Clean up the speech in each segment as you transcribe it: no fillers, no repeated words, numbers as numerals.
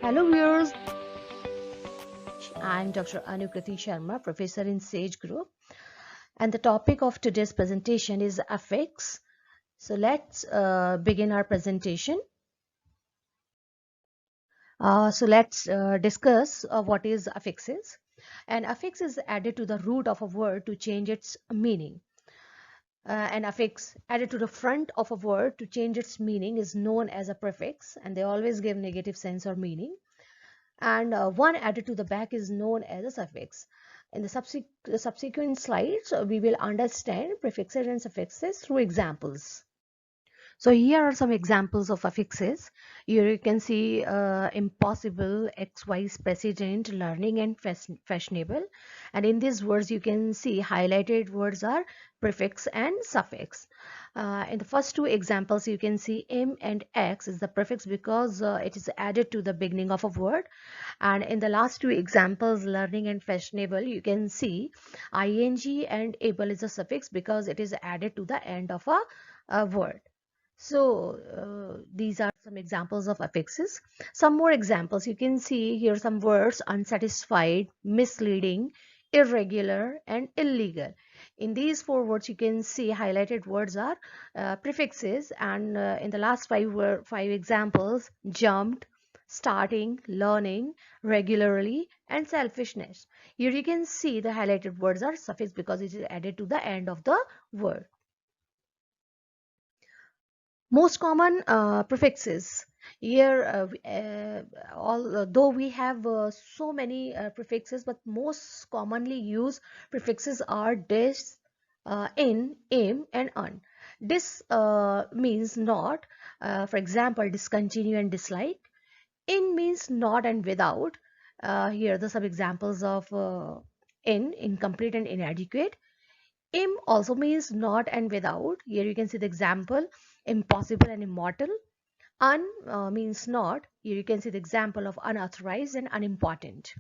Hello viewers, I'm Dr. Anukriti Sharma, professor in SAGE Group, and the topic of today's presentation is affix. So let's begin our presentation. So let's discuss what is affixes. An affix is added to the root of a word to change its meaning. An affix added to the front of a word to change its meaning is known as a prefix, and they always give negative sense or meaning. And one added to the back is known as a suffix. In the subsequent slides, we will understand prefixes and suffixes through examples. So here are some examples of affixes. Here you can see impossible, XY, president, learning, and fashionable. And in these words, you can see highlighted words are prefix and suffix. In the first two examples, you can see M and X is the prefix because it is added to the beginning of a word. And in the last two examples, learning and fashionable, you can see ing and able is a suffix because it is added to the end of a word. So these are some examples of affixes. Some more examples. You can see here some words: unsatisfied, misleading, irregular, and illegal. In these four words, you can see highlighted words are prefixes, and in the last five examples: jumped, starting, learning, regularly, and selfishness. Here you can see the highlighted words are suffix because it is added to the end of the word. Most common prefixes here, although we have so many prefixes, but most commonly used prefixes are dis, in, im, and un. Dis means not, for example, discontinue and dislike. In means not and without. Here are some examples of in, incomplete and inadequate. Im also means not and without. Here you can see the example: impossible and immortal. Un means not. Here you can see the example of unauthorized and unimportant.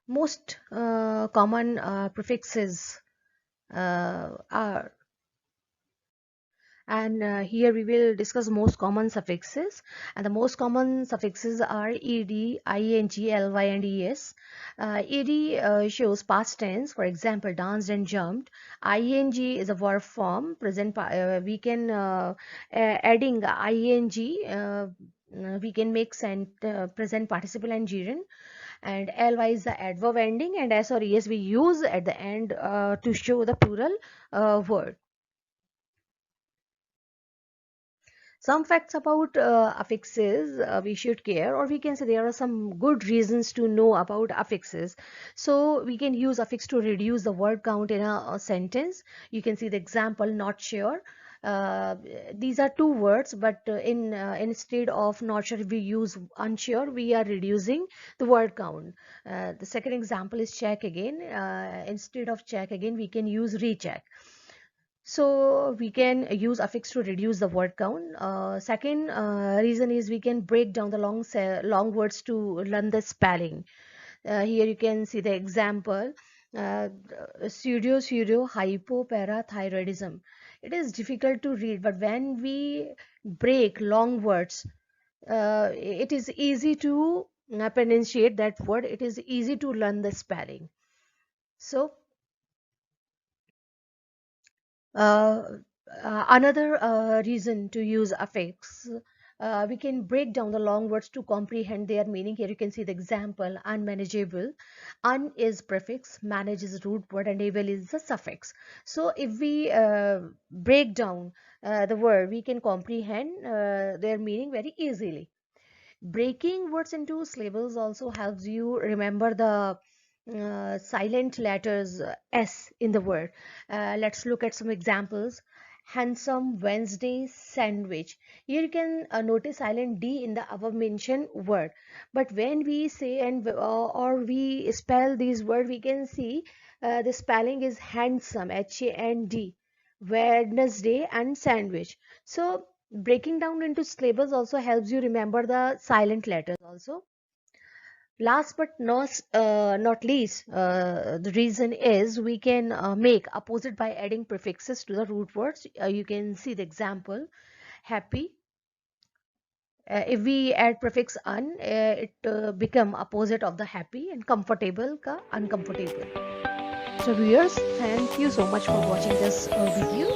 Most common prefixes are, and here we will discuss most common suffixes, and the most common suffixes are ed, ing, ly, and es. Ed shows past tense, for example, danced and jumped. Ing is a verb form, present we can adding ing we can make present participle and gerund, and ly is the adverb ending, and s or es we use at the end to show the plural word. Some facts about affixes we should care, or we can say there are some good reasons to know about affixes. So we can use affix to reduce the word count in a sentence. You can see the example: not sure. These are two words, but in instead of not sure we use unsure, we are reducing the word count. The second example is check again. Instead of check again, we can use recheck. So we can use affix to reduce the word count. Second reason is we can break down the long words to learn the spelling. Here you can see the example: uh, pseudo hypoparathyroidism. It is difficult to read, but when we break long words, it is easy to pronunciate that word. It is easy to learn the spelling. So Uh, another reason to use affix, we can break down the long words to comprehend their meaning. Here you can see the example: unmanageable. Un is prefix, manage is root word, and able is the suffix. So if we break down the word, we can comprehend their meaning very easily. Breaking words into syllables also helps you remember the silent letters S in the word. Let's look at some examples. Handsome, Wednesday, sandwich. Here you can notice silent D in the above mentioned word. But when we say or we spell these words, we can see the spelling is handsome, H-A-N-D, Wednesday, and sandwich. So breaking down into syllables also helps you remember the silent letters also. Last but not least, the reason is we can make opposite by adding prefixes to the root words. You can see the example: happy, If we add prefix un, it become opposite of the happy, and comfortable ka uncomfortable. So viewers, thank you so much for watching this video.